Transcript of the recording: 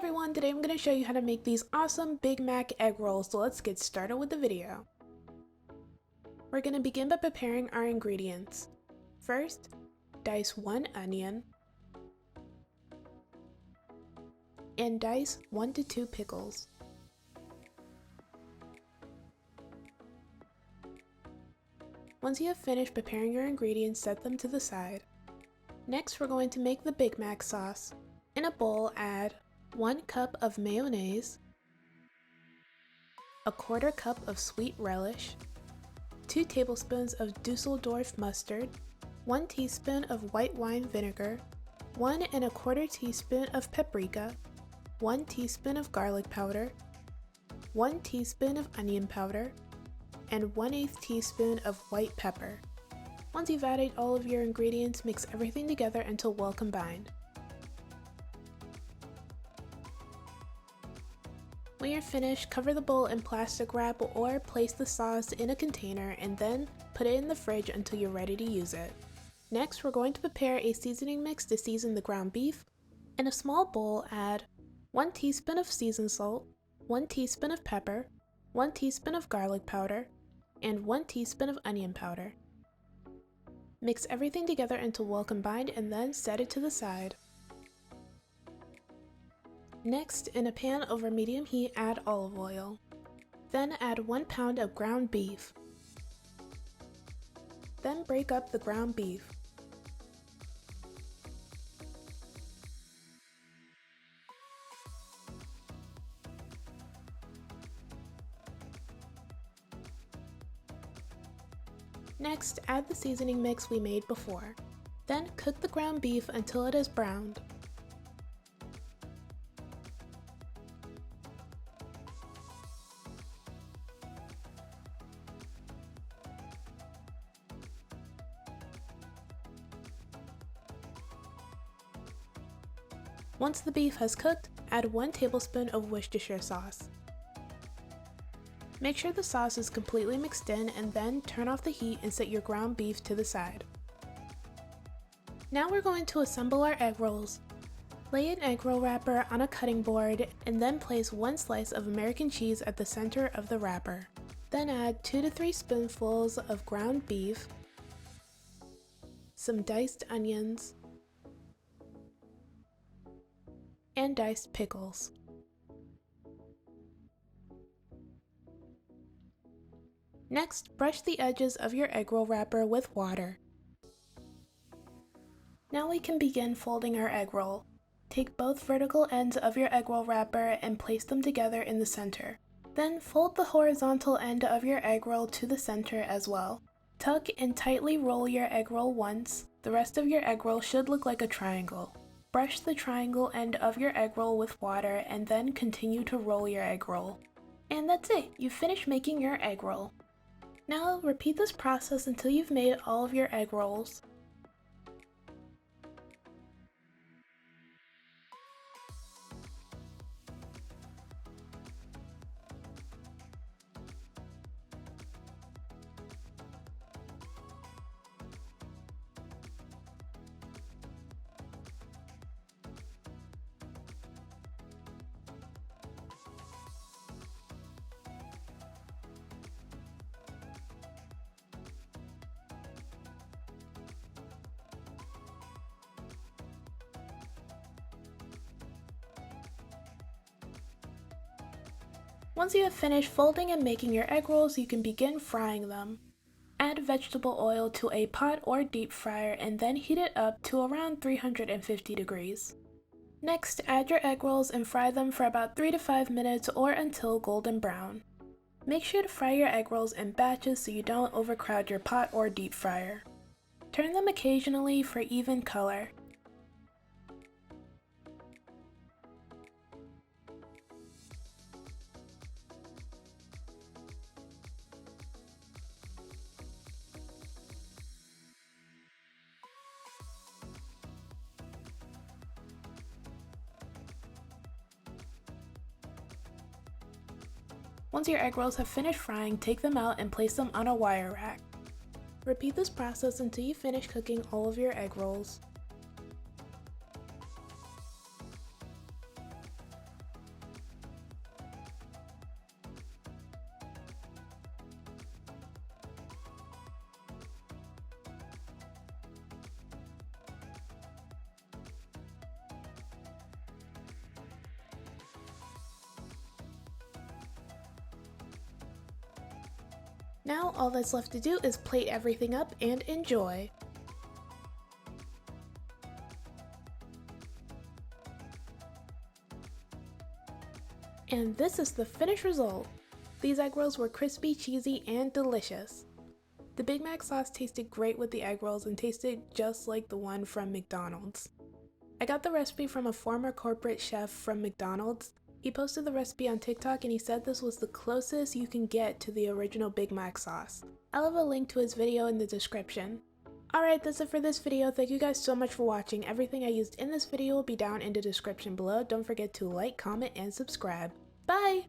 everyone, today I'm going to show you how to make these awesome Big Mac egg rolls, so let's get started with the video. We're going to begin by preparing our ingredients. First, dice 1 onion and dice 1 to 2 pickles. Once you have finished preparing your ingredients, set them to the side. Next, we're going to make the Big Mac sauce. In a bowl, add 1 cup of mayonnaise, a 1/4 cup of sweet relish, 2 tablespoons of Dusseldorf mustard, 1 teaspoon of white wine vinegar, 1 1/4 teaspoon of paprika, 1 teaspoon of garlic powder, 1 teaspoon of onion powder, and 1/8 teaspoon of white pepper. Once you've added all of your ingredients, mix everything together until well combined. When you're finished, cover the bowl in plastic wrap or place the sauce in a container and then put it in the fridge until you're ready to use it. Next, we're going to prepare a seasoning mix to season the ground beef. In a small bowl, add 1 teaspoon of seasoned salt, 1 teaspoon of pepper, 1 teaspoon of garlic powder, and 1 teaspoon of onion powder. Mix everything together until well combined and then set it to the side. Next, in a pan over medium heat, add olive oil. Then add 1 pound of ground beef. Then break up the ground beef. Next, add the seasoning mix we made before. Then cook the ground beef until it is browned. Once the beef has cooked, add 1 tablespoon of Worcestershire sauce. Make sure the sauce is completely mixed in and then turn off the heat and set your ground beef to the side. Now we're going to assemble our egg rolls. Lay an egg roll wrapper on a cutting board and then place 1 slice of American cheese at the center of the wrapper. Then add 2 to 3 spoonfuls of ground beef, some diced onions, and diced pickles. Next, brush the edges of your egg roll wrapper with water. Now we can begin folding our egg roll. Take both vertical ends of your egg roll wrapper and place them together in the center. Then fold the horizontal end of your egg roll to the center as well. Tuck and tightly roll your egg roll once. The rest of your egg roll should look like a triangle. Brush the triangle end of your egg roll with water and then continue to roll your egg roll. And that's it, you've finished making your egg roll. Now repeat this process until you've made all of your egg rolls. Once you have finished folding and making your egg rolls, you can begin frying them. Add vegetable oil to a pot or deep fryer and then heat it up to around 350 degrees. Next, add your egg rolls and fry them for about 3 to 5 minutes or until golden brown. Make sure to fry your egg rolls in batches so you don't overcrowd your pot or deep fryer. Turn them occasionally for even color. Once your egg rolls have finished frying, take them out and place them on a wire rack. Repeat this process until you finish cooking all of your egg rolls. Now all that's left to do is plate everything up and enjoy! And this is the finished result! These egg rolls were crispy, cheesy, and delicious. The Big Mac sauce tasted great with the egg rolls and tasted just like the one from McDonald's. I got the recipe from a former corporate chef from McDonald's. He posted the recipe on TikTok and he said this was the closest you can get to the original Big Mac sauce. I'll have a link to his video in the description. Alright, that's it for this video. Thank you guys so much for watching. Everything I used in this video will be down in the description below. Don't forget to like, comment, and subscribe. Bye!